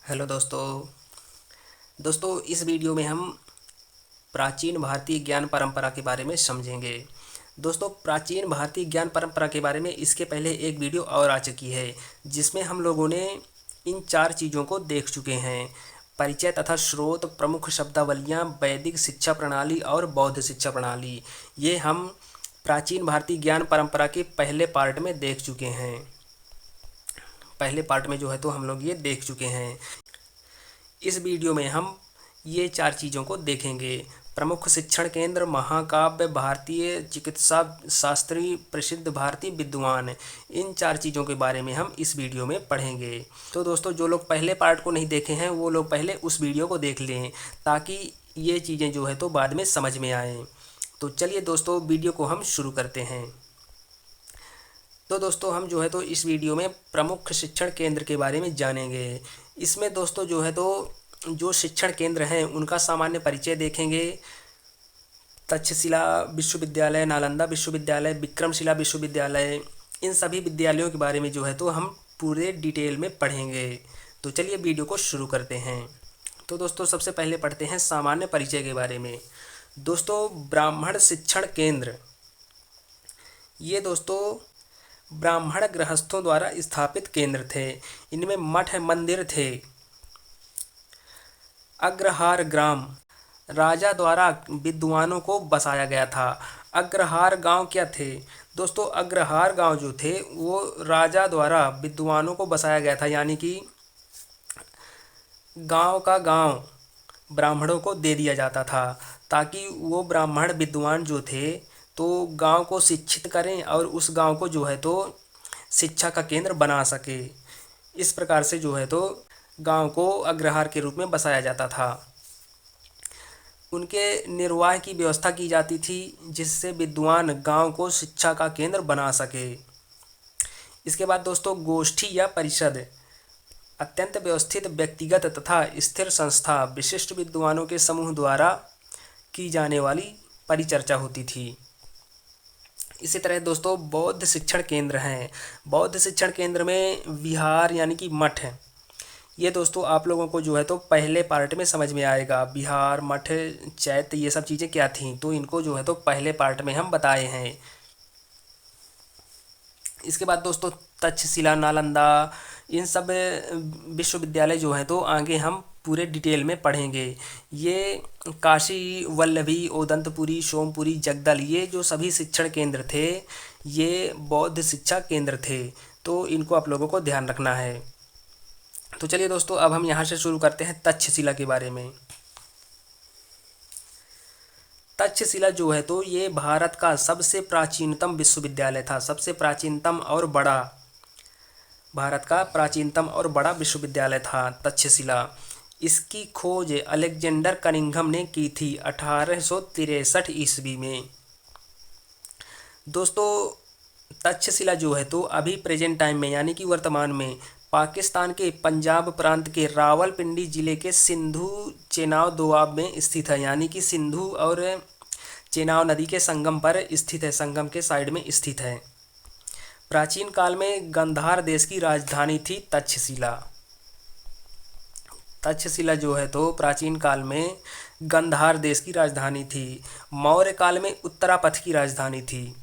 Hello दोस्तों इस video में हम प्राचीन भारतीय ज्ञान परंपरा के बारे में समझेंगे। दोस्तों प्राचीन भारतीय ज्ञान परंपरा के बारे में इसके पहले एक वीडियो और आ चुकी है जिसमें हम लोगों ने इन चार चीज़ों को देख चुके हैं: परिचय तथा स्रोत, प्रमुख शब्दावलियाँ, वैदिक शिक्षा प्रणाली और बौद्ध शिक्षा प्रणाली। ये हम प्राचीन भारतीय ज्ञान परंपरा के पहले पार्ट में देख चुके हैं। पहले पार्ट में जो है तो हम लोग ये देख चुके हैं। इस वीडियो में हम ये चार चीज़ों को देखेंगे: प्रमुख शिक्षण केंद्र, महाकाव्य, भारतीय चिकित्सा शास्त्री, प्रसिद्ध भारतीय विद्वान। इन चार चीज़ों के बारे में हम इस वीडियो में पढ़ेंगे। तो दोस्तों जो लोग पहले पार्ट को नहीं देखे हैं वो लोग पहले उस वीडियो को देख लें ताकि ये चीज़ें जो है तो बाद में समझ में आएँ। तो चलिए दोस्तों वीडियो को हम शुरू करते हैं। तो दोस्तों हम जो है तो इस वीडियो में प्रमुख शिक्षण केंद्र के बारे में जानेंगे। इसमें दोस्तों जो है तो जो शिक्षण केंद्र हैं उनका सामान्य परिचय देखेंगे। तक्षशिला विश्वविद्यालय, नालंदा विश्वविद्यालय, विक्रमशिला विश्वविद्यालय, इन सभी विद्यालयों के बारे में जो है तो हम पूरे डिटेल में पढ़ेंगे। तो चलिए वीडियो को शुरू करते हैं। तो दोस्तों सबसे पहले पढ़ते हैं सामान्य परिचय के बारे में। दोस्तों ब्राह्मण शिक्षण केंद्र, ये दोस्तों ब्राह्मण गृहस्थों द्वारा स्थापित केंद्र थे। इनमें मठ मंदिर थे। अग्रहार ग्राम, राजा द्वारा विद्वानों को बसाया गया था। अग्रहार गांव क्या थे दोस्तों? अग्रहार गांव जो थे वो राजा द्वारा विद्वानों को बसाया गया था, यानी कि गांव का गांव ब्राह्मणों को दे दिया जाता था ताकि वो ब्राह्मण विद्वान जो थे तो गांव को शिक्षित करें और उस गांव को जो है तो शिक्षा का केंद्र बना सके। इस प्रकार से जो है तो गांव को अग्रहार के रूप में बसाया जाता था। उनके निर्वाह की व्यवस्था की जाती थी जिससे विद्वान गांव को शिक्षा का केंद्र बना सके। इसके बाद दोस्तों गोष्ठी या परिषद, अत्यंत व्यवस्थित व्यक्तिगत तथा स्थिर संस्था, विशिष्ट विद्वानों के समूह द्वारा की जाने वाली परिचर्चा होती थी। इसी तरह दोस्तों बौद्ध शिक्षण केंद्र हैं। बौद्ध शिक्षण केंद्र में विहार यानी कि मठ है। ये दोस्तों आप लोगों को जो है तो पहले पार्ट में समझ में आएगा। विहार, मठ, चैत्य, ये सब चीज़ें क्या थीं तो इनको जो है तो पहले पार्ट में हम बताए हैं। इसके बाद दोस्तों तक्षशिला, नालंदा, इन सब विश्वविद्यालय जो हैं तो आगे हम पूरे डिटेल में पढ़ेंगे। ये काशी, वल्लभी, ओदंतपुरी, सोमपुरी, जगदल, ये जो सभी शिक्षण केंद्र थे ये बौद्ध शिक्षा केंद्र थे। तो इनको आप लोगों को ध्यान रखना है। तो चलिए दोस्तों अब हम यहाँ से शुरू करते हैं तक्षशिला के बारे में। तक्षशिला जो है तो ये भारत का सबसे प्राचीनतम विश्वविद्यालय था। सबसे प्राचीनतम और बड़ा, भारत का प्राचीनतम और बड़ा विश्वविद्यालय था तक्षशिला। इसकी खोज अलेक्जेंडर कनिंघम ने की थी 1863 ईस्वी में। दोस्तों तक्षशिला जो है तो अभी प्रेजेंट टाइम में यानी कि वर्तमान में पाकिस्तान के पंजाब प्रांत के रावलपिंडी ज़िले के सिंधु चेनाब दोआब में स्थित है, यानी कि सिंधु और चेनाब नदी के संगम पर स्थित है, संगम के साइड में स्थित है। प्राचीन काल में गांधार देश की राजधानी थी तक्षशिला। तक्षशिला जो है तो प्राचीन काल में गांधार देश की राजधानी थी। मौर्य काल में उत्तरापथ की राजधानी थी।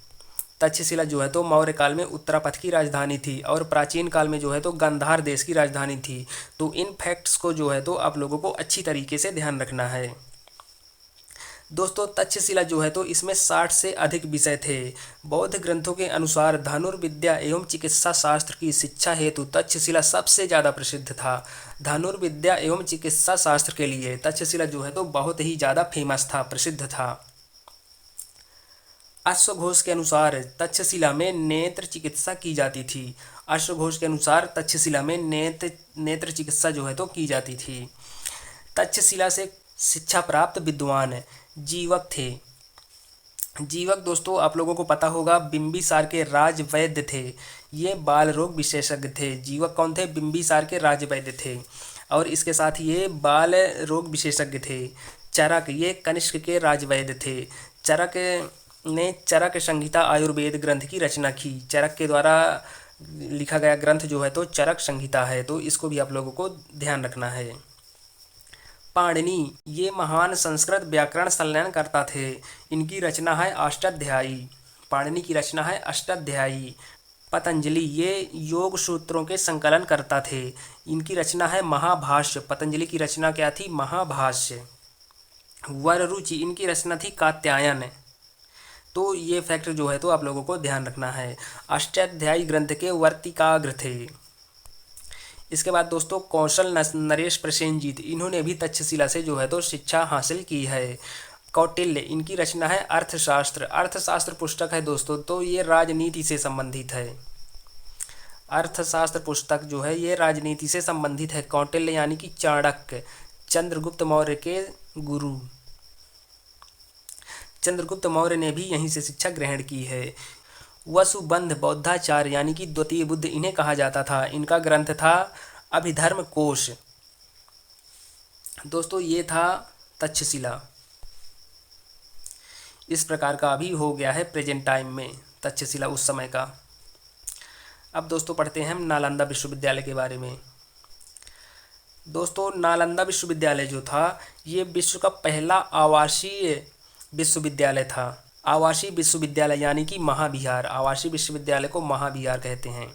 तक्षशिला जो है तो मौर्य काल में उत्तरापथ की राजधानी थी और प्राचीन काल में जो है तो गांधार देश की राजधानी थी। तो इन फैक्ट्स को जो है तो आप लोगों को अच्छी तरीके से ध्यान रखना है। दोस्तों तक्षशिला जो है तो इसमें 60 से अधिक विषय थे। बौद्ध ग्रंथों के अनुसार धनुर्विद्या एवं चिकित्सा शास्त्र की शिक्षा हेतु तक्षशिला सबसे ज़्यादा प्रसिद्ध था। धनुर्विद्या एवं चिकित्सा शास्त्र के लिए तक्षशिला जो है तो बहुत ही ज़्यादा फेमस था, प्रसिद्ध था। अश्वघोष के अनुसार तक्षशिला में नेत्र चिकित्सा की जाती थी। अश्वघोष के अनुसार तक्षशिला में नेत्र चिकित्सा जो है तो की जाती थी। तक्षशिला से शिक्षा प्राप्त विद्वान जीवक थे। जीवक दोस्तों आप लोगों को पता होगा बिंबिसार के राज वैद्य थे। ये बाल रोग विशेषज्ञ थे। जीवक कौन थे? बिंबिसार के राज वैद्य थे और इसके साथ ये बाल रोग विशेषज्ञ थे। चरक, ये कनिष्क के राज वैद्य थे। चरक ने चरक संहिता आयुर्वेद ग्रंथ की रचना की। चरक के द्वारा लिखा गया ग्रंथ जो है तो चरक संहिता है, तो इसको भी आप लोगों को ध्यान रखना है। पाणिनि, ये महान संस्कृत व्याकरण संलयन करता थे। इनकी रचना है अष्टाध्यायी। पाणिनि की रचना है अष्टाध्यायी। पतंजलि, ये योग सूत्रों के संकलन करता थे। इनकी रचना है महाभाष्य। पतंजलि की रचना क्या थी? महाभाष्य। वररुचि, इनकी रचना थी कात्यायन। तो ये फैक्टर जो है तो आप लोगों को ध्यान रखना है। अष्टाध्यायी ग्रंथ के वर्तिकाग्र थे। इसके बाद दोस्तों कौशल नरेश प्रसेनजीत, इन्होंने भी तक्षशिला से जो है तो शिक्षा हासिल की है। कौटिल्य, इनकी रचना है अर्थशास्त्र। अर्थशास्त्र पुस्तक है दोस्तों, तो ये राजनीति से संबंधित है। अर्थशास्त्र पुस्तक जो है ये राजनीति से संबंधित है। कौटिल्य यानी कि चाणक्य, चंद्रगुप्त मौर्य के गुरु। चंद्रगुप्त मौर्य ने भी यहीं से शिक्षा ग्रहण की है। वसुबंध बौद्धाचार्य यानी कि द्वितीय बुद्ध इन्हें कहा जाता था। इनका ग्रंथ था अभिधर्म कोश। दोस्तों ये था तक्षशिला। इस प्रकार का अभी हो गया है प्रेजेंट टाइम में तक्षशिला उस समय का। अब दोस्तों पढ़ते हैं हम नालंदा विश्वविद्यालय के बारे में। दोस्तों नालंदा विश्वविद्यालय जो था ये विश्व का पहला आवासीय विश्वविद्यालय था। आवासीय विश्वविद्यालय यानी कि महाविहार। आवासीय विश्वविद्यालय को महाविहार कहते हैं।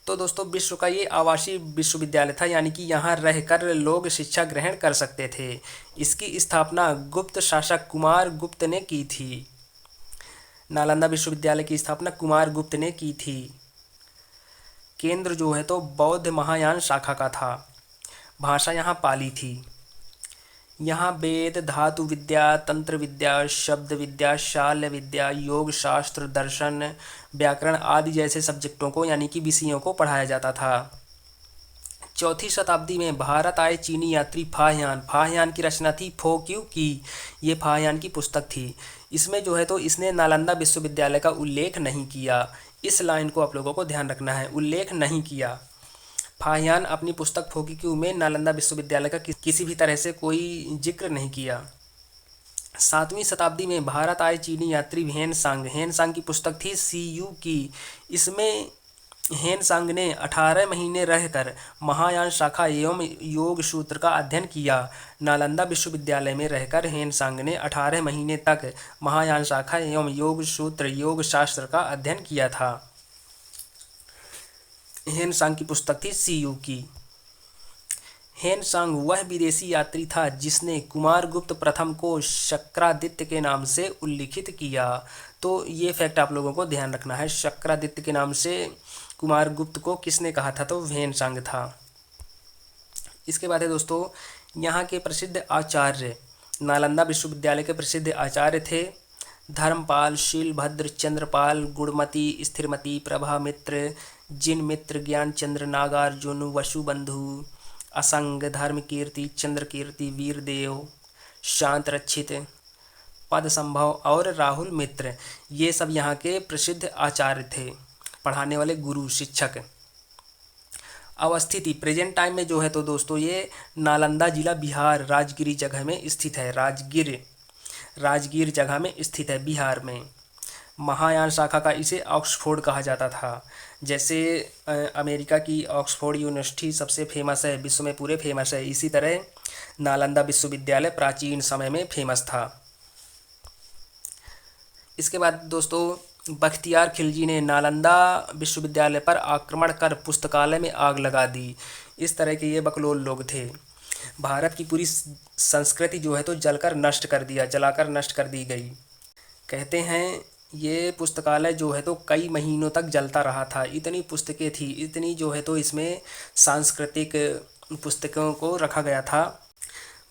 तो दोस्तों विश्व का ये आवासीय विश्वविद्यालय था, यानी कि यहाँ रहकर लोग शिक्षा ग्रहण कर सकते थे। इसकी स्थापना गुप्त शासक कुमार गुप्त ने की थी। नालंदा विश्वविद्यालय की स्थापना कुमार गुप्त ने की थी। केंद्र जो है तो बौद्ध महायान शाखा का था। भाषा यहाँ पाली थी। यहाँ वेद, धातु विद्या, तंत्र विद्या, शब्द विद्या, शाल्य विद्या, योग शास्त्र, दर्शन, व्याकरण आदि जैसे सब्जेक्टों को यानी कि विषयों को पढ़ाया जाता था। चौथी शताब्दी में भारत आए चीनी यात्री फाहियान। फाहियान की रचना थी फोक्यू की। ये फाहियान की पुस्तक थी। इसमें जो है तो इसने नालंदा विश्वविद्यालय का उल्लेख नहीं किया। इस लाइन को आप लोगों को ध्यान रखना है, उल्लेख नहीं किया। फाहियान अपनी पुस्तक फोक्यू में नालंदा विश्वविद्यालय का किसी भी तरह से कोई जिक्र नहीं किया। 7वीं शताब्दी में भारत आए चीनी यात्री हेनसांग। हेनसांग की पुस्तक थी सीयू की। इसमें हेनसांग ने 18 महीने रहकर महायान शाखा एवं योग सूत्र का अध्ययन किया। नालंदा विश्वविद्यालय में रहकर हेनसांग ने 18 महीने तक महायान शाखा एवं योग सूत्र योग शास्त्र का अध्ययन किया था। हेनसांग की पुस्तक थी सीयू की। हेनसांग वह विदेशी यात्री था जिसने कुमारगुप्त प्रथम को शक्रादित्य के नाम से उल्लिखित किया। तो ये फैक्ट आप लोगों को ध्यान रखना है। शक्रादित्य के नाम से कुमारगुप्त को किसने कहा था? तो हेनसांग था। इसके बाद है दोस्तों यहाँ के प्रसिद्ध आचार्य। नालंदा विश्वविद्यालय के प्रसिद्ध आचार्य थे धर्मपाल, शीलभद्र, चंद्रपाल, गुणमती, स्थिरमती, प्रभामित्र, जिनमित्र, ज्ञानचंद्र, नागार्जुन, वसुबंधु, असंग, धर्मकीर्ति, चंद्रकीर्ति, वीरदेव, शांतरक्षित, पदसंभव और राहुल मित्र। ये सब यहाँ के प्रसिद्ध आचार्य थे, पढ़ाने वाले गुरु शिक्षक। अवस्थिति प्रेजेंट टाइम में जो है तो दोस्तों ये नालंदा जिला बिहार राजगिरी जगह में स्थित है। राजगीर जगह में स्थित है बिहार में। महायान शाखा का इसे ऑक्सफोर्ड कहा जाता था। जैसे अमेरिका की ऑक्सफोर्ड यूनिवर्सिटी सबसे फेमस है, विश्व में पूरे फेमस है, इसी तरह नालंदा विश्वविद्यालय प्राचीन समय में फेमस था। इसके बाद दोस्तों बख्तियार खिलजी ने नालंदा विश्वविद्यालय पर आक्रमण कर पुस्तकालय में आग लगा दी। इस तरह के ये बकलोल लोग थे। भारत की पूरी संस्कृति जो है तो जलाकर नष्ट कर दी गई। कहते हैं ये पुस्तकालय जो है तो कई महीनों तक जलता रहा था। इतनी पुस्तकें थी, इतनी जो है तो इसमें सांस्कृतिक पुस्तकों को रखा गया था।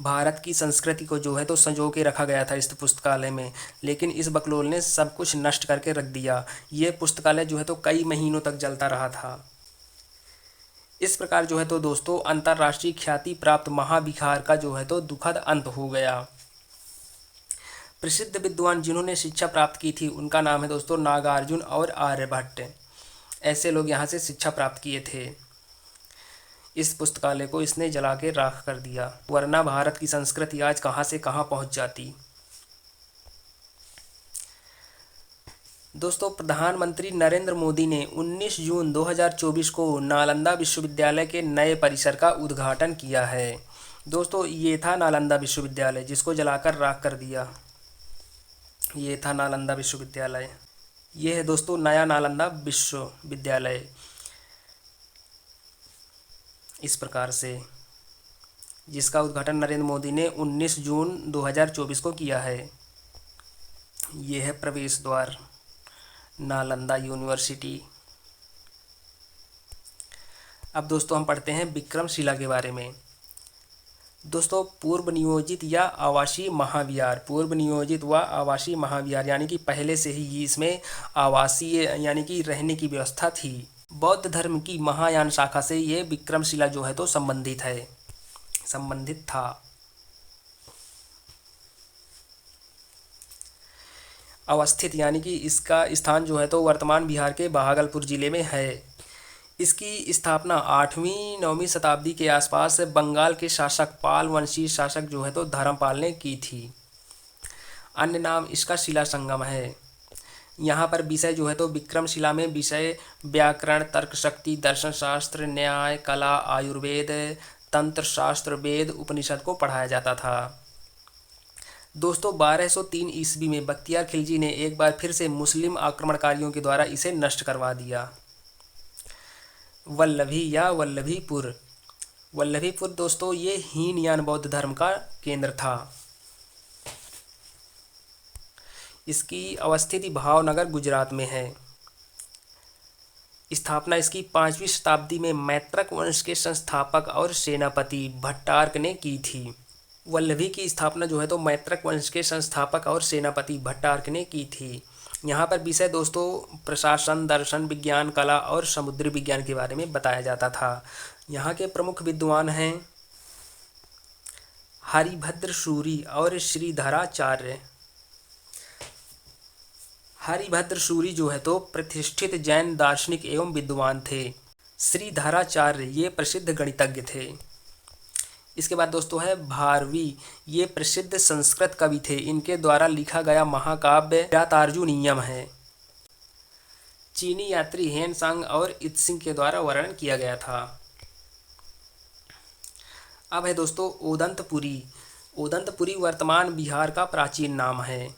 भारत की संस्कृति को जो है तो संजो के रखा गया था इस पुस्तकालय में, लेकिन इस बकलोल ने सब कुछ नष्ट करके रख दिया। ये पुस्तकालय जो है तो कई महीनों तक जलता रहा था। इस प्रकार जो है तो दोस्तों अंतर्राष्ट्रीय ख्याति प्राप्त महाविहार का जो है तो दुखद अंत हो गया। प्रसिद्ध विद्वान जिन्होंने शिक्षा प्राप्त की थी उनका नाम है दोस्तों नागार्जुन और आर्यभट्ट। ऐसे लोग यहाँ से शिक्षा प्राप्त किए थे। इस पुस्तकालय को इसने जला के राख कर दिया, वरना भारत की संस्कृति आज कहाँ से कहाँ पहुँच जाती। दोस्तों प्रधानमंत्री नरेंद्र मोदी ने 19 जून 2024 को नालंदा विश्वविद्यालय के नए परिसर का उद्घाटन किया है। दोस्तों ये था नालंदा विश्वविद्यालय जिसको जलाकर राख कर दिया। ये था नालंदा विश्वविद्यालय। ये है दोस्तों नया नालंदा विश्वविद्यालय, इस प्रकार से, जिसका उद्घाटन नरेंद्र मोदी ने 19 जून 2024 को किया है। ये है प्रवेश द्वार नालंदा यूनिवर्सिटी। अब दोस्तों हम पढ़ते हैं विक्रमशिला के बारे में। दोस्तों पूर्व नियोजित या आवासीय महाविहार, पूर्व नियोजित व आवासीय महाविहार यानी कि पहले से ही इसमें आवासीय यानी कि रहने की व्यवस्था थी। बौद्ध धर्म की महायान शाखा से ये विक्रमशिला जो है तो संबंधित था। अवस्थित यानी कि इसका स्थान जो है तो वर्तमान बिहार के भागलपुर जिले में है। इसकी स्थापना 8वीं-9वीं शताब्दी के आसपास बंगाल के शासक पाल वंशीय शासक जो है तो धर्मपाल ने की थी। अन्य नाम इसका शिला संगम है। यहाँ पर विषय जो है तो विक्रमशिला में विषय व्याकरण, तर्कशक्ति, दर्शन शास्त्र, न्याय, कला, आयुर्वेद, तंत्र शास्त्र, वेद, उपनिषद को पढ़ाया जाता था। दोस्तों 1203 ईस्वी में बख्तियार खिलजी ने एक बार फिर से मुस्लिम आक्रमणकारियों के द्वारा इसे नष्ट करवा दिया। वल्लभी या वल्लभीपुर, वल्लभीपुर दोस्तों ये हीनयान बौद्ध धर्म का केंद्र था। इसकी अवस्थिति भावनगर गुजरात में है। स्थापना इसकी 5वीं शताब्दी में मैत्रक वंश के संस्थापक और सेनापति भट्टार्क ने की थी। वल्लभी की स्थापना जो है तो मैत्रक वंश के संस्थापक और सेनापति भट्टार्क ने की थी। यहाँ पर विषय दोस्तों प्रशासन, दर्शन, विज्ञान, कला और समुद्री विज्ञान के बारे में बताया जाता था। यहाँ के प्रमुख विद्वान हैं हरिभद्र सूरी और श्रीधराचार्य। हरिभद्र सूरी जो है तो प्रतिष्ठित जैन दार्शनिक एवं विद्वान थे। श्रीधराचार्य ये प्रसिद्ध गणितज्ञ थे। इसके बाद दोस्तों है भारवी, ये प्रसिद्ध संस्कृत कवि थे। इनके द्वारा लिखा गया महाकाव्य यातार्जुनीयम है। चीनी यात्री हेन सांग और इत्सिंग के द्वारा वर्णन किया गया था। अब है दोस्तों ओदंतपुरी। ओदंतपुरी वर्तमान बिहार का प्राचीन नाम है।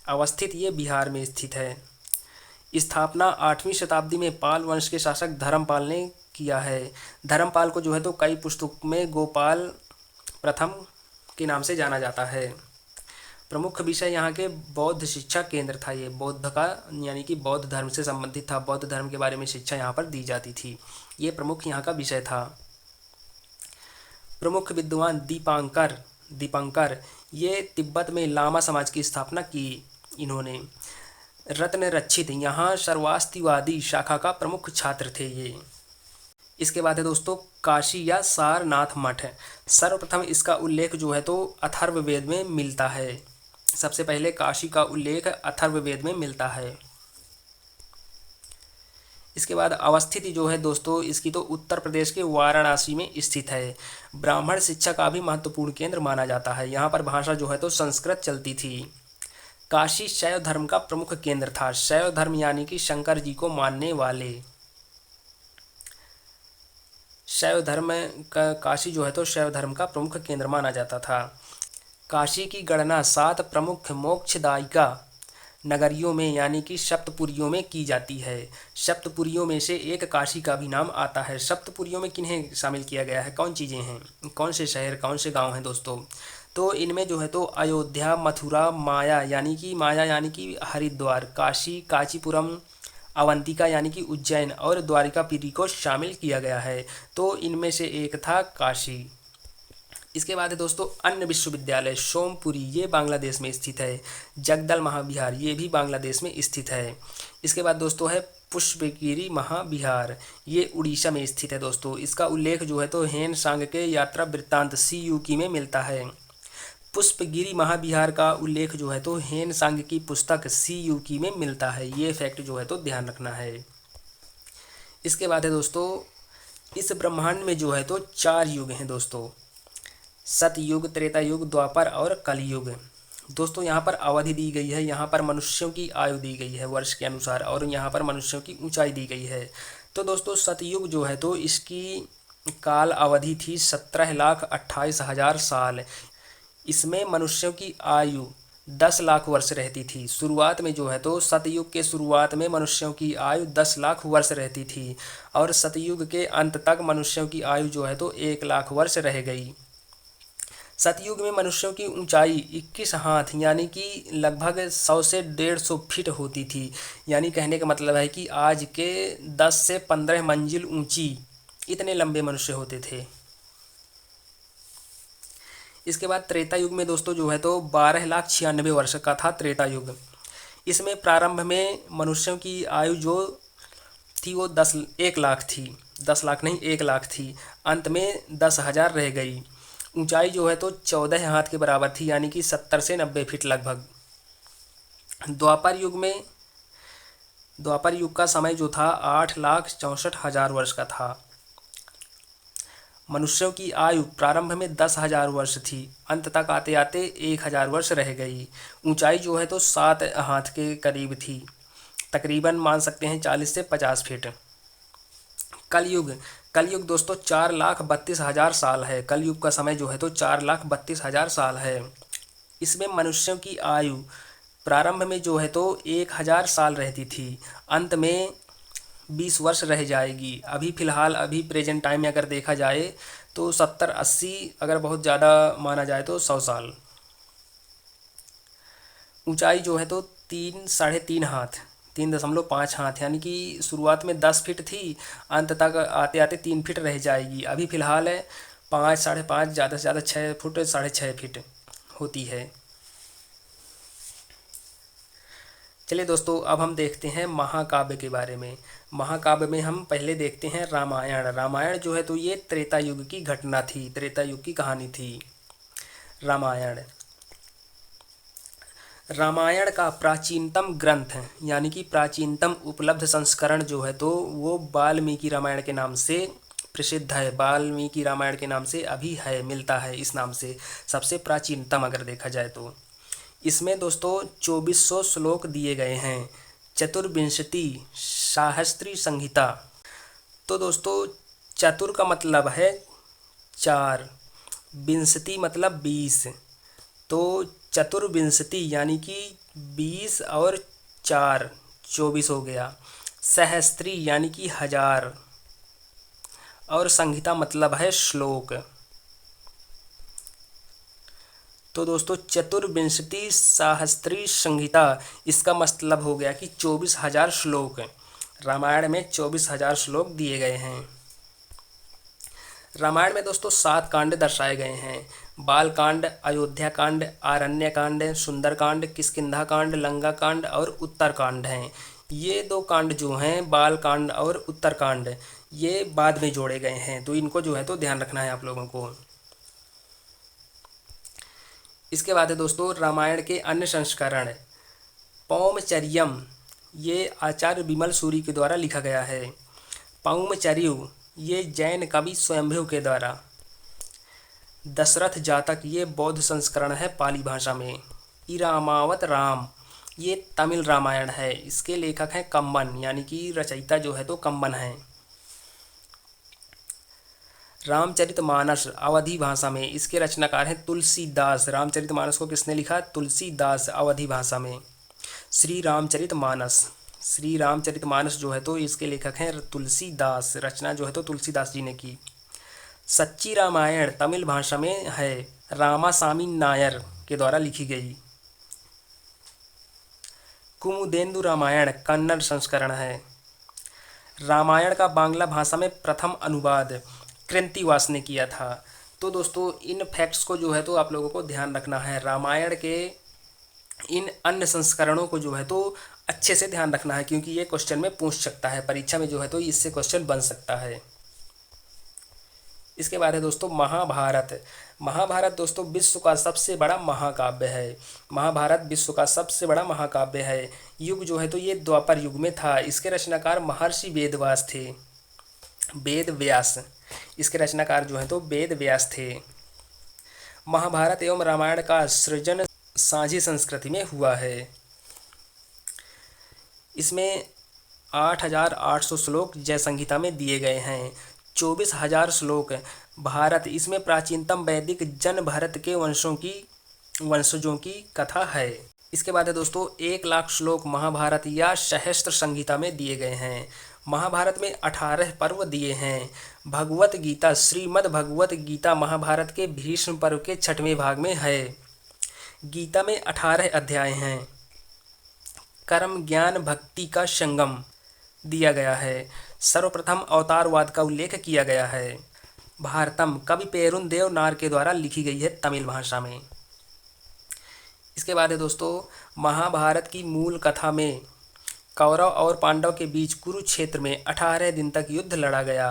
अवस्थित ये बिहार में स्थित है। स्थापना 8वीं शताब्दी में पाल वंश के शासक धर्मपाल ने किया है। धर्मपाल को जो है तो कई पुस्तकों में गोपाल प्रथम के नाम से जाना जाता है। प्रमुख विषय यहाँ के बौद्ध शिक्षा केंद्र था। ये बौद्ध का यानी कि बौद्ध धर्म से संबंधित था। बौद्ध धर्म के बारे में शिक्षा यहाँ पर दी जाती थी। ये प्रमुख यहाँ का विषय था। प्रमुख विद्वान दीपंकर ये तिब्बत में लामा समाज की स्थापना की इन्होंने। रत्न रक्षित यहाँ सर्वास्तिवादी शाखा का प्रमुख छात्र थे ये। इसके बाद है दोस्तों काशी या सारनाथ मठ। सर्वप्रथम इसका उल्लेख जो है तो अथर्ववेद में मिलता है। सबसे पहले काशी का उल्लेख अथर्ववेद में मिलता है। इसके बाद अवस्थिति जो है दोस्तों इसकी तो उत्तर प्रदेश के वाराणसी में स्थित है। ब्राह्मण शिक्षा का भी महत्वपूर्ण केंद्र माना जाता है। यहाँ पर भाषा जो है तो संस्कृत चलती थी। काशी शैव धर्म का प्रमुख केंद्र था। शैव धर्म यानी कि शंकर जी को मानने वाले। शैव धर्म का काशी जो है तो शैव धर्म का प्रमुख केंद्र माना जाता था। काशी की गणना 7 प्रमुख मोक्षदायिका नगरियों में यानी कि सप्तपुरियों में की जाती है। सप्तपुरियों में से एक काशी का भी नाम आता है। सप्तपुरियों में किन्हें शामिल किया गया है, कौन चीज़ें हैं, कौन से शहर, कौन से गांव हैं दोस्तों? तो इनमें जो है तो अयोध्या, मथुरा, माया यानी कि हरिद्वार, काशी, कांचीपुरम, अवंतिका यानी कि उज्जैन और द्वारिकापुरी को शामिल किया गया है। तो इनमें से एक था काशी। इसके बाद है दोस्तों अन्य विश्वविद्यालय। सोमपुरी ये बांग्लादेश में स्थित है। जगदल महाविहार ये भी बांग्लादेश में स्थित है। इसके बाद दोस्तों है पुष्पगिरी महाविहार, ये उड़ीसा में स्थित है दोस्तों। इसका उल्लेख जो है तो हेन सांग के यात्रा वृत्तांत CUK में मिलता है। पुष्पगिरी महाविहार का उल्लेख जो है तो हेन सांग की पुस्तक CUK में मिलता है। ये फैक्ट जो है तो ध्यान रखना है। इसके बाद है दोस्तों इस ब्रह्मांड में जो है तो 4 युग हैं दोस्तों, सतयुग, त्रेता युग, द्वापर और कलयुग। दोस्तों यहाँ पर अवधि दी गई है, यहाँ पर मनुष्यों की आयु दी गई है वर्ष के अनुसार, और यहाँ पर मनुष्यों की ऊंचाई दी गई है। तो दोस्तों सतयुग जो है तो इसकी काल अवधि थी 17,28,000 साल। इसमें मनुष्यों की आयु 10 लाख वर्ष रहती थी। शुरुआत में जो है तो सतयुग के शुरुआत में मनुष्यों की आयु 10 लाख वर्ष रहती थी, और सतयुग के अंत तक मनुष्यों की आयु जो है तो 1 लाख वर्ष रह गई। सतयुग में मनुष्यों की ऊंचाई 21 हाथ यानी कि लगभग 100 से 150 फीट होती थी। यानी कहने का मतलब है कि आज के 10 से 15 मंजिल ऊंची इतने लंबे मनुष्य होते थे। इसके बाद त्रेता युग में दोस्तों जो है तो 12,96,000 वर्ष का था त्रेता युग। इसमें प्रारंभ में मनुष्यों की आयु जो थी वो 1 लाख थी, 10 लाख नहीं 1 लाख थी। अंत में 10,000 रह गई। ऊंचाई जो है तो 14 हाथ के बराबर थी, यानी कि 70 से 90 फीट लगभग। द्वापर युग का समय जो था 8,64,000 वर्ष का था। मनुष्यों की आयु प्रारंभ में 10,000 वर्ष थी, अंत तक आते आते 1,000 वर्ष रह गई। ऊंचाई जो है तो 7 हाथ के करीब थी, तकरीबन मान सकते हैं 40 से 50 फीट। कलयुग दोस्तों 4,32,000 साल है। कलयुग का समय जो है तो 4,32,000 साल है। इसमें मनुष्यों की आयु प्रारंभ में जो है तो 1,000 साल रहती थी, अंत में 20 वर्ष रह जाएगी। अभी फ़िलहाल अभी प्रेजेंट टाइम में अगर देखा जाए तो 70-80, अगर बहुत ज़्यादा माना जाए तो 100 साल। ऊंचाई जो है तो 3-3.5 हाथ, 3.5 हाथ, यानी कि शुरुआत में 10 फीट थी, अंत तक आते आते 3 फीट रह जाएगी। अभी फ़िलहाल है 5-5.5, ज़्यादा से ज़्यादा 6 फुट 6.5 फीट होती है। चलिए दोस्तों अब हम देखते हैं महाकाव्य के बारे में। महाकाव्य में हम पहले देखते हैं रामायण। रामायण जो है तो ये त्रेता युग की घटना थी, त्रेता युग की कहानी थी रामायण। रामायण का प्राचीनतम ग्रंथ यानी कि प्राचीनतम उपलब्ध संस्करण जो है तो वो वाल्मीकि रामायण के नाम से प्रसिद्ध है। वाल्मीकि रामायण के नाम से अभी है, मिलता है इस नाम से, सबसे प्राचीनतम अगर देखा जाए तो। इसमें दोस्तों 2400 श्लोक दिए गए हैं। चतुर्विंशति सहस्त्री संहिता। तो दोस्तों चतुर का मतलब है 4, विंशति मतलब 20, तो चतुर्विंशति यानी कि 20 और 4 24 हो गया। सहस्त्री यानी कि 1000, और संहिता मतलब है श्लोक। तो दोस्तों चतुर्विंशति सहस्त्री संहिता, इसका मतलब हो गया कि 24,000 श्लोक। रामायण में 24,000 श्लोक दिए गए हैं। रामायण में दोस्तों 7 कांड दर्शाए गए हैं। बाल कांड, अयोध्या कांड, आरण्य कांड, सुंदर कांड, किष्किंधा कांड, लंका कांड और उत्तर कांड हैं। ये 2 कांड जो हैं बाल कांड और उत्तर कांड, ये बाद में जोड़े गए हैं, तो इनको जो है तो ध्यान रखना है आप लोगों को। इसके बाद है दोस्तों रामायण के अन्य संस्करण। पौमचर्यम, ये आचार्य विमल सूरी के द्वारा लिखा गया है। पौमचर्यु, ये जैन कवि स्वयंभू के द्वारा। दशरथ जातक, ये बौद्ध संस्करण है पाली भाषा में। इरामावत राम, ये तमिल रामायण है, इसके लेखक हैं कम्बन, यानी कि रचयिता जो है तो कम्बन है। रामचरितमानस अवधी भाषा में, इसके रचनाकार हैं तुलसीदास। रामचरितमानस को किसने लिखा? तुलसीदास, अवधी भाषा में। श्री रामचरितमानस जो है तो इसके लेखक हैं तुलसीदास, रचना जो है तो तुलसीदास जी ने की। सच्ची रामायण तमिल भाषा में है, रामासामी नायर के द्वारा लिखी गई। कुमुदेंदु रामायण कन्नड़ संस्करण है। रामायण का बांग्ला भाषा में प्रथम अनुवाद कृंतिवास ने किया था। तो दोस्तों इन फैक्ट्स को जो है तो आप लोगों को ध्यान रखना है। रामायण के इन अन्य संस्करणों को जो है तो अच्छे से ध्यान रखना है, क्योंकि ये क्वेश्चन में पूछ सकता है, परीक्षा में जो है तो इससे क्वेश्चन बन सकता है। इसके बाद है दोस्तों महाभारत। महाभारत दोस्तों विश्व का सबसे बड़ा महाकाव्य है। महाभारत विश्व का सबसे बड़ा महाकाव्य है। युग जो है तो ये द्वापर युग में था। इसके रचनाकार महर्षि वेदव्यास थे। वेद व्यास, इसके रचनाकार जो है तो वेद व्यास थे। महाभारत एवं रामायण का सृजन साझी संस्कृति में हुआ है। इसमें 8,800 श्लोक जय संहिता में दिए गए हैं। 24,000 श्लोक भारत, इसमें प्राचीनतम वैदिक जन भरत के वंशजों की कथा है। इसके बाद है दोस्तों 1,00,000 श्लोक महाभारत या सहस्त्र संहिता में दिए गए हैं। महाभारत में 18 पर्व दिए हैं। भगवत गीता, श्रीमद् भगवत गीता महाभारत के भीष्म पर्व के 6वें भाग में है। गीता में 18 अध्याय हैं। कर्म ज्ञान भक्ति का संगम दिया गया है। सर्वप्रथम अवतारवाद का उल्लेख किया गया है। भारतम कवि पेरुन देव नार के द्वारा लिखी गई है तमिल भाषा में। इसके बाद है दोस्तों महाभारत की मूल कथा में कौरव और पांडव के बीच कुरुक्षेत्र में 18 दिन तक युद्ध लड़ा गया।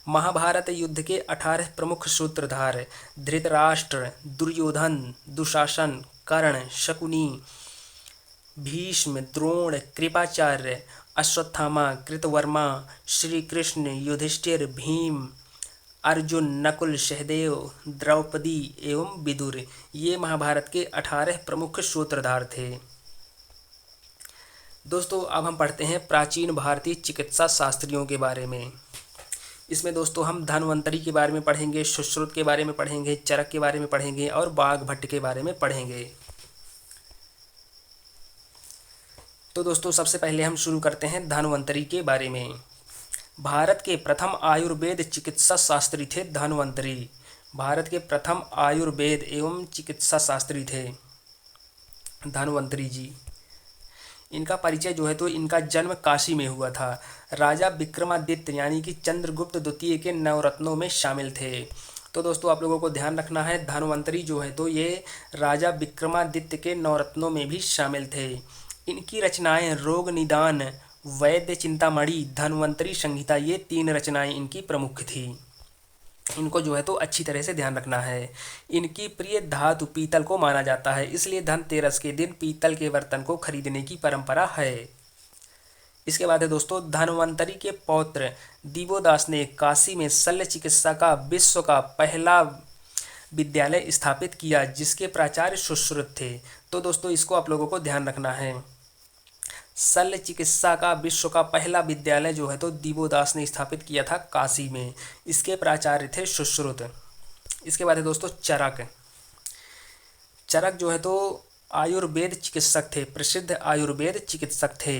महाभारत युद्ध के 18 प्रमुख सूत्रधार धृतराष्ट्र, दुर्योधन, दुशासन, कर्ण, शकुनी, भीष्म, द्रोण, कृपाचार्य, अश्वत्थामा, कृतवर्मा, श्री कृष्ण, युधिष्ठिर, भीम, अर्जुन, नकुल, सहदेव, द्रौपदी एवं विदुर, ये महाभारत के 18 प्रमुख सूत्रधार थे। दोस्तों अब हम पढ़ते हैं प्राचीन भारतीय चिकित्सा शास्त्रियों के बारे में। इसमें दोस्तों हम धन्वंतरी के बारे में पढ़ेंगे, सुश्रुत के बारे में पढ़ेंगे, चरक के बारे में पढ़ेंगे और बाघभट्ट के बारे में पढ़ेंगे। तो दोस्तों सबसे पहले हम शुरू करते हैं धन्वंतरी के बारे में। भारत के प्रथम आयुर्वेद चिकित्सा शास्त्री थे धन्वंतरी। भारत के प्रथम आयुर्वेद एवं चिकित्सा शास्त्री थे धन्वंतरी जी। इनका परिचय जो है तो इनका जन्म काशी में हुआ था। राजा विक्रमादित्य यानी कि चंद्रगुप्त द्वितीय के नवरत्नों में शामिल थे। तो दोस्तों आप लोगों को ध्यान रखना है, धन्वंतरी जो है तो ये राजा विक्रमादित्य के नवरत्नों में भी शामिल थे। इनकी रचनाएं रोग निदान, वैद्य चिंतामणि, धन्वंतरी संहिता, ये 3 रचनाएं इनकी प्रमुख थी। इनको जो है तो अच्छी तरह से ध्यान रखना है। इनकी प्रिय धातु पीतल को माना जाता है, इसलिए धनतेरस के दिन पीतल के बर्तन को खरीदने की परंपरा है। इसके बाद है दोस्तों धन्वंतरी के पौत्र दिवोदास ने काशी में शल्य चिकित्सा का विश्व का पहला विद्यालय स्थापित किया, जिसके प्राचार्य सुश्रुत थे। तो दोस्तों इसको आप लोगों को ध्यान रखना है। शल्य चिकित्सा का विश्व का पहला विद्यालय जो है तो दिवोदास ने स्थापित किया था काशी में। इसके प्राचार्य थे सुश्रुत। इसके बाद है दोस्तों चरक। चरक जो है तो आयुर्वेद चिकित्सक थे, प्रसिद्ध आयुर्वेद चिकित्सक थे।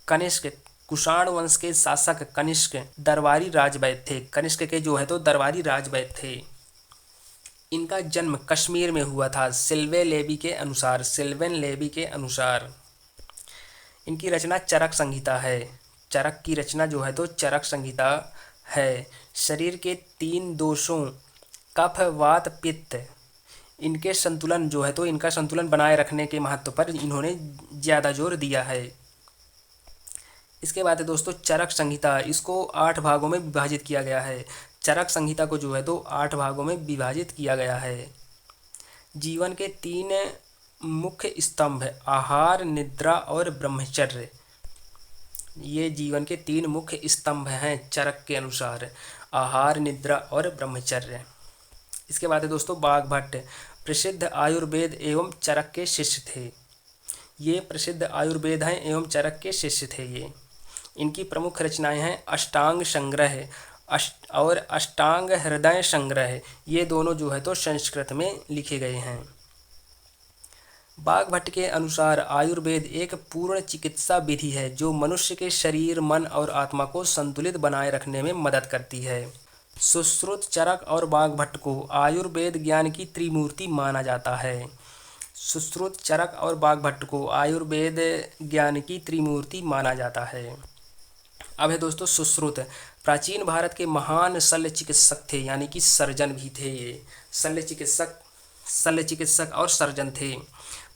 कनिष्क, कुषाण वंश के शासक कनिष्क दरबारी राजवैद्य थे। कनिष्क के जो है तो दरबारी राजवैद्य थे। इनका जन्म कश्मीर में हुआ था सिल्वेन लेवी के अनुसार। इनकी रचना चरक संहिता है। चरक की रचना जो है तो चरक संहिता है। शरीर के 3 दोषों कफ, वात, पित्त, इनके संतुलन जो है तो इनका संतुलन बनाए रखने के महत्व पर इन्होंने ज़्यादा जोर दिया है। इसके बाद है दोस्तों चरक संहिता। इसको 8 भागों में विभाजित किया गया है। चरक संहिता को जो है तो 8 भागों में विभाजित किया गया है। जीवन के 3 मुख्य स्तंभ आहार, निद्रा और ब्रह्मचर्य, ये जीवन के 3 मुख्य स्तंभ हैं चरक के अनुसार, आहार, निद्रा और ब्रह्मचर्य। इसके बाद है दोस्तों बाघभट्ट, प्रसिद्ध आयुर्वेद एवं चरक के शिष्य थे। ये प्रसिद्ध आयुर्वेद हैं एवं चरक के शिष्य थे ये। इनकी प्रमुख रचनाएं हैं अष्टांग संग्रह और अष्टांग हृदय संग्रह। ये दोनों जो है तो संस्कृत में लिखे गए हैं। बाघभट्ट के अनुसार आयुर्वेद एक पूर्ण चिकित्सा विधि है जो मनुष्य के शरीर, मन और आत्मा को संतुलित बनाए रखने में मदद करती है। सुश्रुत, चरक और बाघभट्ट को आयुर्वेद ज्ञान की त्रिमूर्ति माना जाता है। सुश्रुत, चरक और बाघभट्ट को आयुर्वेद ज्ञान की त्रिमूर्ति माना जाता है। अब है दोस्तों सुश्रुत। प्राचीन भारत के महान शल्य चिकित्सक थे, यानी कि सर्जन भी थे ये। शल्य चिकित्सक और सर्जन थे।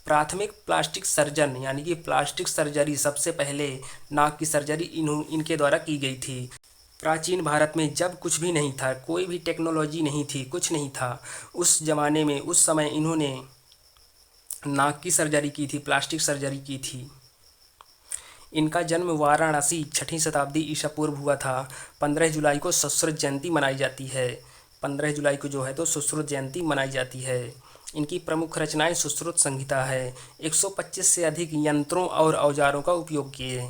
प्राथमिक प्लास्टिक सर्जन यानी कि प्लास्टिक सर्जरी, सबसे पहले नाक की सर्जरी इनके द्वारा की गई थी। प्राचीन भारत में जब कुछ भी नहीं था, कोई भी टेक्नोलॉजी नहीं थी, कुछ नहीं था, उस ज़माने में, उस समय इन्होंने नाक की सर्जरी की थी, प्लास्टिक सर्जरी की थी। इनका जन्म वाराणसी 6वीं शताब्दी ईसा पूर्व हुआ था। 15 जुलाई को सुश्रुत जयंती मनाई जाती है। 15 जुलाई को जो है तो सुश्रुत जयंती मनाई जाती है। इनकी प्रमुख रचनाएं सुश्रुत संहिता है। 125 से अधिक यंत्रों और औजारों का उपयोग किए।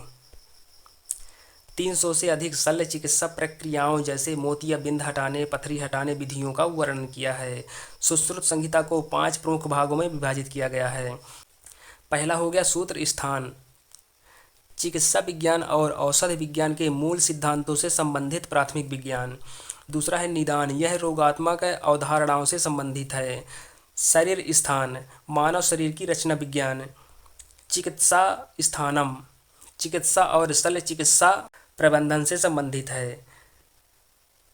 300 से अधिक शल्य चिकित्सा प्रक्रियाओं जैसे मोतियाबिंद हटाने, पथरी हटाने विधियों का वर्णन किया है। सुश्रुत संहिता को 5 प्रमुख भागों में विभाजित किया गया है। पहला हो गया सूत्र स्थान, चिकित्सा विज्ञान और औषध विज्ञान के मूल सिद्धांतों से संबंधित प्राथमिक विज्ञान। दूसरा है निदान, यह रोगात्मक अवधारणाओं से संबंधित है। शरीर स्थान, मानव शरीर की रचना विज्ञान। चिकित्सा स्थानम, चिकित्सा और शल्य चिकित्सा प्रबंधन से संबंधित है।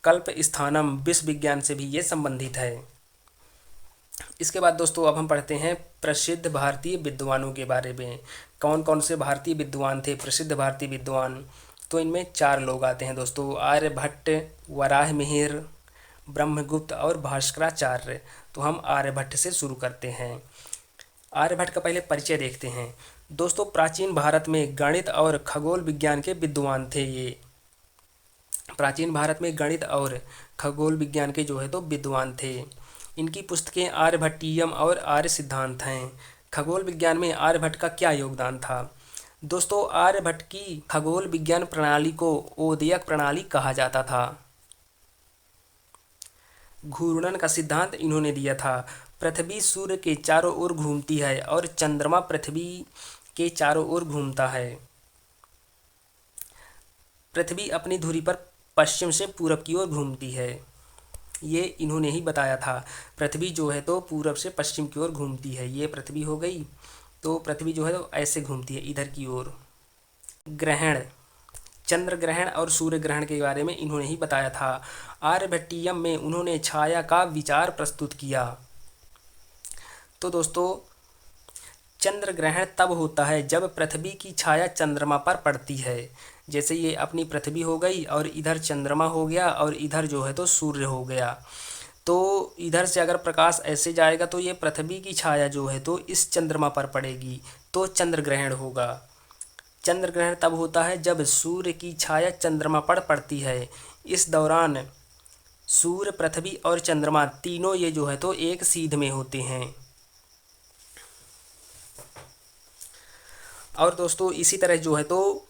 कल्प स्थानम, विष विज्ञान से भी ये संबंधित है। इसके बाद दोस्तों अब हम पढ़ते हैं प्रसिद्ध भारतीय विद्वानों के बारे में। कौन कौन से भारतीय विद्वान थे प्रसिद्ध भारतीय विद्वान? तो इनमें 4 लोग आते हैं दोस्तों, आर्यभट्ट, वराहमिहिर, ब्रह्मगुप्त और भास्कराचार्य। तो हम आर्यभट्ट से शुरू करते हैं। आर्यभट्ट का पहले परिचय देखते हैं। दोस्तों प्राचीन भारत में गणित और खगोल विज्ञान के विद्वान थे ये। प्राचीन भारत में गणित और खगोल विज्ञान के जो है तो विद्वान थे। इनकी पुस्तकें आर्यभट्टीयम और आर्य सिद्धांत हैं। खगोल विज्ञान में आर्यभट्ट का क्या योगदान था? दोस्तों आर्यभट्ट की खगोल विज्ञान प्रणाली को ओदयक प्रणाली कहा जाता था। घूर्णन का सिद्धांत इन्होंने दिया था। पृथ्वी सूर्य के चारों ओर घूमती है और चंद्रमा पृथ्वी के चारों ओर घूमता है। पृथ्वी अपनी धुरी पर पश्चिम से पूरब की ओर घूमती है, ये इन्होंने ही बताया था। पृथ्वी जो है तो पूरब से पश्चिम की ओर घूमती है, ये पृथ्वी हो गई। तो पृथ्वी जो है तो ऐसे घूमती है इधर की ओर। ग्रहण, चंद्र ग्रहण और सूर्य ग्रहण के बारे में इन्होंने ही बताया था। आर्यभट्टीयम में उन्होंने छाया का विचार प्रस्तुत किया। तो दोस्तों चंद्र ग्रहण तब होता है जब पृथ्वी की छाया चंद्रमा पर पड़ती है। जैसे ये अपनी पृथ्वी हो गई और इधर चंद्रमा हो गया और इधर जो है तो सूर्य हो गया। तो इधर से अगर प्रकाश ऐसे जाएगा तो ये पृथ्वी की छाया जो है तो इस चंद्रमा पर पड़ेगी, तो चंद्र ग्रहण होगा। चंद्र ग्रहण तब होता है जब सूर्य की छाया चंद्रमा पर पड़ती है। इस दौरान सूर्य, पृथ्वी और चंद्रमा तीनों ये जो है तो एक सीध में होते हैं। और दोस्तों इसी तरह जो है तो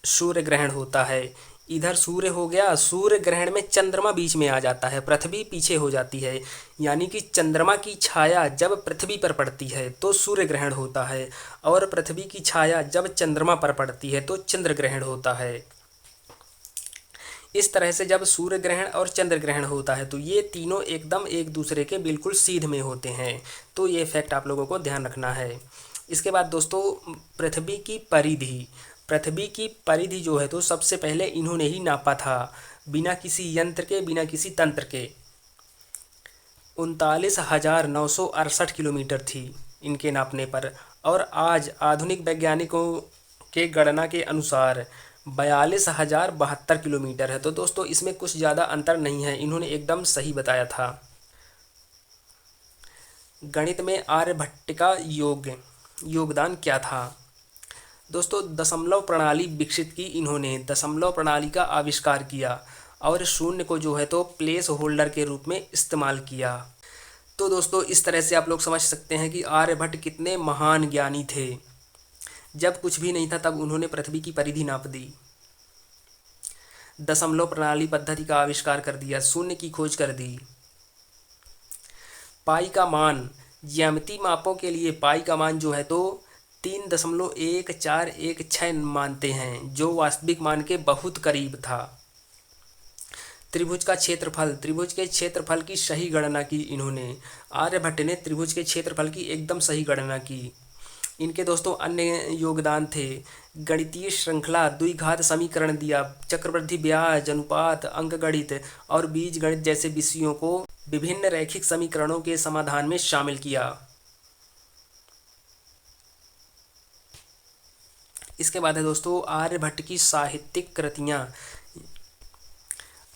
सूर्य ग्रहण होता है। इधर सूर्य हो गया, सूर्य ग्रहण में चंद्रमा बीच में आ जाता है, पृथ्वी पीछे हो जाती है। यानी कि चंद्रमा की छाया जब पृथ्वी पर पड़ती है तो सूर्य ग्रहण होता है, और पृथ्वी की छाया जब चंद्रमा पर पड़ती है तो चंद्र ग्रहण होता है। इस तरह से जब सूर्य ग्रहण और चंद्र ग्रहण होता है तो ये तीनों एकदम एक दूसरे के बिल्कुल सीध में होते हैं। तो ये फैक्ट आप लोगों को ध्यान रखना है। इसके बाद दोस्तों पृथ्वी की परिधि, पृथ्वी की परिधि जो है तो सबसे पहले इन्होंने ही नापा था, बिना किसी यंत्र के, बिना किसी तंत्र के। 39,968 किलोमीटर थी इनके नापने पर, और आज आधुनिक वैज्ञानिकों के गणना के अनुसार 42,072 किलोमीटर है। तो दोस्तों इसमें कुछ ज़्यादा अंतर नहीं है, इन्होंने एकदम सही बताया था। गणित में आर्यभट्ट का योगदान क्या था? दोस्तों दशमलव प्रणाली विकसित की इन्होंने, दशमलव प्रणाली का आविष्कार किया और शून्य को जो है तो प्लेस होल्डर के रूप में इस्तेमाल किया। तो दोस्तों इस तरह से आप लोग समझ सकते हैं कि आर्यभट्ट कितने महान ज्ञानी थे। जब कुछ भी नहीं था तब उन्होंने पृथ्वी की परिधि नाप दी, दशमलव प्रणाली पद्धति का आविष्कार कर दिया, शून्य की खोज कर दी। पाई का मान, ज्यामितीय मापों के लिए पाई का मान जो है तो 3.1416 मानते हैं, जो वास्तविक मान के बहुत करीब था। त्रिभुज का क्षेत्रफल, त्रिभुज के क्षेत्रफल की सही गणना की इन्होंने। आर्यभट्ट ने त्रिभुज के क्षेत्रफल की एकदम सही गणना की। इनके दोस्तों अन्य योगदान थे, गणितीय श्रृंखला, द्विघात समीकरण दिया, चक्रवृद्धि ब्याज, अनुपात, अंकगणित और बीजगणित जैसे विषयों को विभिन्न रैखिक समीकरणों के समाधान में शामिल किया। इसके बाद है दोस्तों आर्यभट्ट की साहित्यिक कृतियाँ।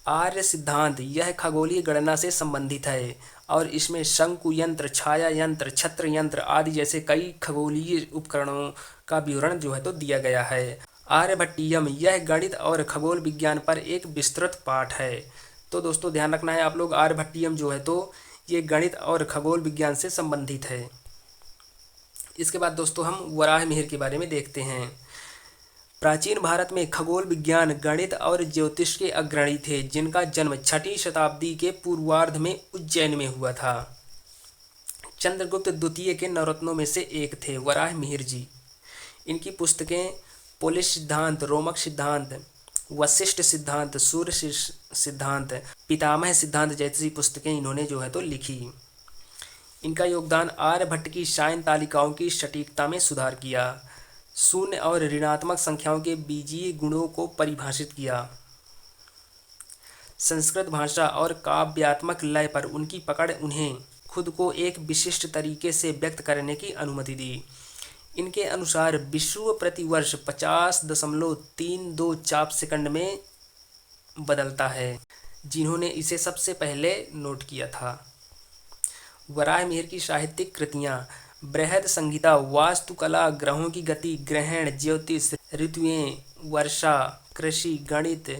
आर्य सिद्धांत यह खगोलीय गणना से संबंधित है और इसमें शंकु यंत्र, छाया यंत्र, छत्र यंत्र आदि जैसे कई खगोलीय उपकरणों का विवरण जो है तो दिया गया है। आर्यभट्टीयम यह गणित और खगोल विज्ञान पर एक विस्तृत पाठ है। तो दोस्तों ध्यान रखना है आप लोग, आर्यभट्टीयम जो है तो ये गणित और खगोल विज्ञान से संबंधित है। इसके बाद दोस्तों हम वराहमिहिर के बारे में देखते हैं। प्राचीन भारत में खगोल विज्ञान, गणित और ज्योतिष के अग्रणी थे, जिनका जन्म 6वीं शताब्दी के पूर्वार्ध में उज्जैन में हुआ था। चंद्रगुप्त द्वितीय के नवरत्नों में से एक थे वराहमिहिर जी। इनकी पुस्तकें पोलिश सिद्धांत, रोमक सिद्धांत, वशिष्ठ सिद्धांत, सूर्य सिद्धांत, पितामह सिद्धांत जैसी पुस्तकें इन्होंने जो है तो लिखी। इनका योगदान आर्यभट्ट की साइन तालिकाओं की सटीकता में सुधार किया, शून्य और ऋणात्मक संख्याओं के बीजीय गुणों को परिभाषित किया, संस्कृत भाषा और काव्यात्मक लय पर उनकी पकड़ उन्हें खुद को एक विशिष्ट तरीके से व्यक्त करने की अनुमति दी। इनके अनुसार विश्व प्रतिवर्ष 50.32 चाप सेकंड में बदलता है, जिन्होंने इसे सबसे पहले नोट किया था। वराहमिहिर की साहित्यिक कृतियाँ बृहद संहिता, वास्तुकला, ग्रहों की गति, ग्रहण, ज्योतिष, ऋतुएं, वर्षा, कृषि, गणित,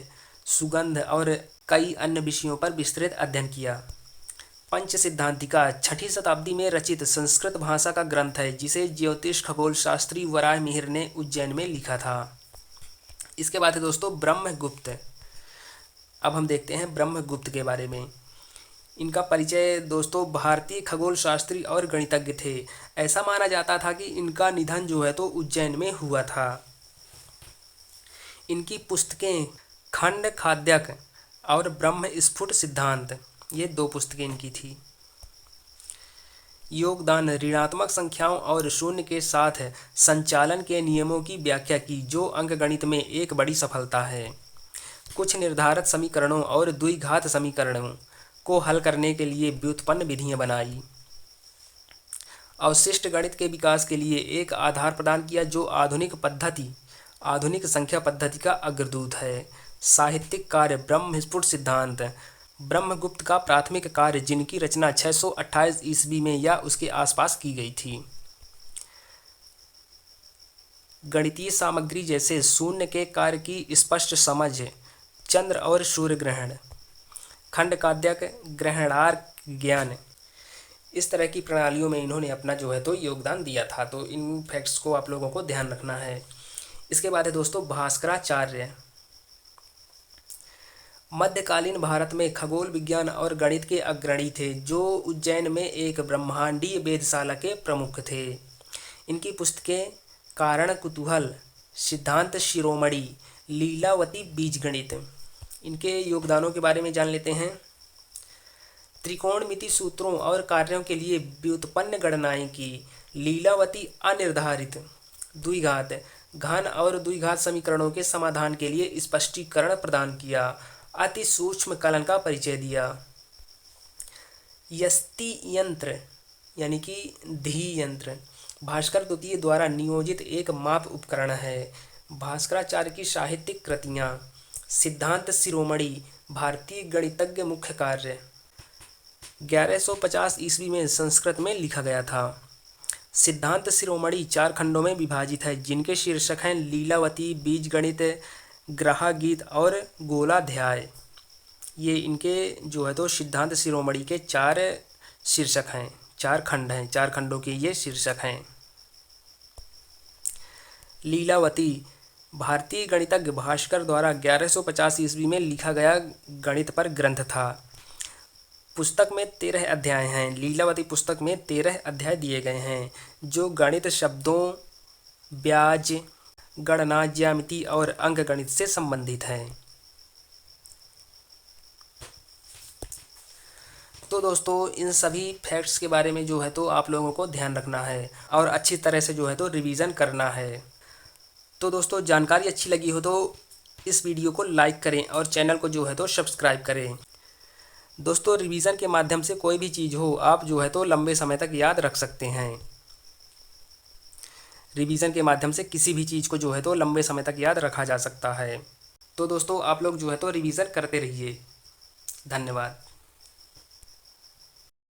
सुगंध और कई अन्य विषयों पर विस्तृत अध्ययन किया। पंच सिद्धांतिका 6वीं शताब्दी में रचित संस्कृत भाषा का ग्रंथ है, जिसे ज्योतिष खगोल शास्त्री वराहमिहिर ने उज्जैन में लिखा था। इसके बाद है दोस्तों ब्रह्मगुप्त। अब हम देखते हैं ब्रह्मगुप्त के बारे में। इनका परिचय दोस्तों भारतीय खगोल शास्त्री और गणितज्ञ थे। ऐसा माना जाता था कि इनका निधन जो है तो उज्जैन में हुआ था। इनकी पुस्तकें खंड खाद्यक और ब्रह्म स्फुट सिद्धांत, ये 2 पुस्तकें इनकी थी। योगदान ऋणात्मक संख्याओं और शून्य के साथ संचालन के नियमों की व्याख्या की, जो अंकगणित में एक बड़ी सफलता है। कुछ निर्धारित समीकरणों और द्विघात समीकरणों को हल करने के लिए व्युत्पन्न विधियां बनाई। अवशिष्ट गणित के विकास के लिए एक आधार प्रदान किया, जो आधुनिक संख्या पद्धति का अग्रदूत है। साहित्यिक कार्य ब्रह्मस्फुट सिद्धांत, ब्रह्मगुप्त का प्राथमिक कार्य, जिनकी रचना 628 ईस्वी में या उसके आसपास की गई थी। गणितीय सामग्री जैसे शून्य के कार्य की स्पष्ट समझ, चंद्र और सूर्य ग्रहण, खंड काद्यक, ग्रहणार्क ज्ञान, इस तरह की प्रणालियों में इन्होंने अपना जो है तो योगदान दिया था। तो इन फैक्ट्स को आप लोगों को ध्यान रखना है। इसके बाद है दोस्तों भास्कराचार्य। मध्यकालीन भारत में खगोल विज्ञान और गणित के अग्रणी थे, जो उज्जैन में एक ब्रह्मांडीय वेधशाला के प्रमुख थे। इनकी पुस्तकें कारण कुतूहल, सिद्धांत शिरोमणि, लीलावती बीजगणित। इनके योगदानों के बारे में जान लेते हैं। त्रिकोणमिति सूत्रों और कार्यों के लिए व्युत्पन्न गणनाएं की। लीलावती अनिर्धारित, द्विघात, घन और द्विघात समीकरणों के समाधान के लिए स्पष्टीकरण प्रदान किया। अति सूक्ष्म कलन का परिचय दिया। यस्ति यंत्र यानी कि धी यंत्र भास्कर द्वितीय द्वारा नियोजित एक माप उपकरण है। भास्कराचार्य की साहित्यिक कृतियाँ सिद्धांत शिरोमणि, भारतीय गणितज्ञ मुख्य कार्य, 1150 ईस्वी में संस्कृत में लिखा गया था। सिद्धांत शिरोमणि 4 खंडों में विभाजित है, जिनके शीर्षक हैं लीलावती, बीजगणित, ग्रहागीत और गोलाध्याय। ये इनके जो है तो सिद्धांत शिरोमणि के 4 शीर्षक हैं, 4 खंड हैं, 4 खंडों के ये शीर्षक हैं। लीलावती भारतीय गणितज्ञ भास्कर द्वारा 1150 ईस्वी में लिखा गया गणित पर ग्रंथ था। पुस्तक में 13 अध्याय हैं। लीलावती पुस्तक में 13 अध्याय दिए गए हैं, जो गणित शब्दों, ब्याज, गणना, ज्यामिति और अंकगणित से संबंधित है। तो दोस्तों इन सभी फैक्ट्स के बारे में जो है तो आप लोगों को ध्यान रखना है और अच्छी तरह से जो है तो रिवीजन करना है। तो दोस्तों जानकारी अच्छी लगी हो तो इस वीडियो को लाइक करें और चैनल को जो है तो सब्सक्राइब करें। दोस्तों रिवीजन के माध्यम से कोई भी चीज़ हो आप जो है तो लंबे समय तक याद रख सकते हैं। रिवीजन के माध्यम से किसी भी चीज़ को जो है तो लंबे समय तक याद रखा जा सकता है। तो दोस्तों आप लोग जो है तो रिवीजन करते रहिए। धन्यवाद।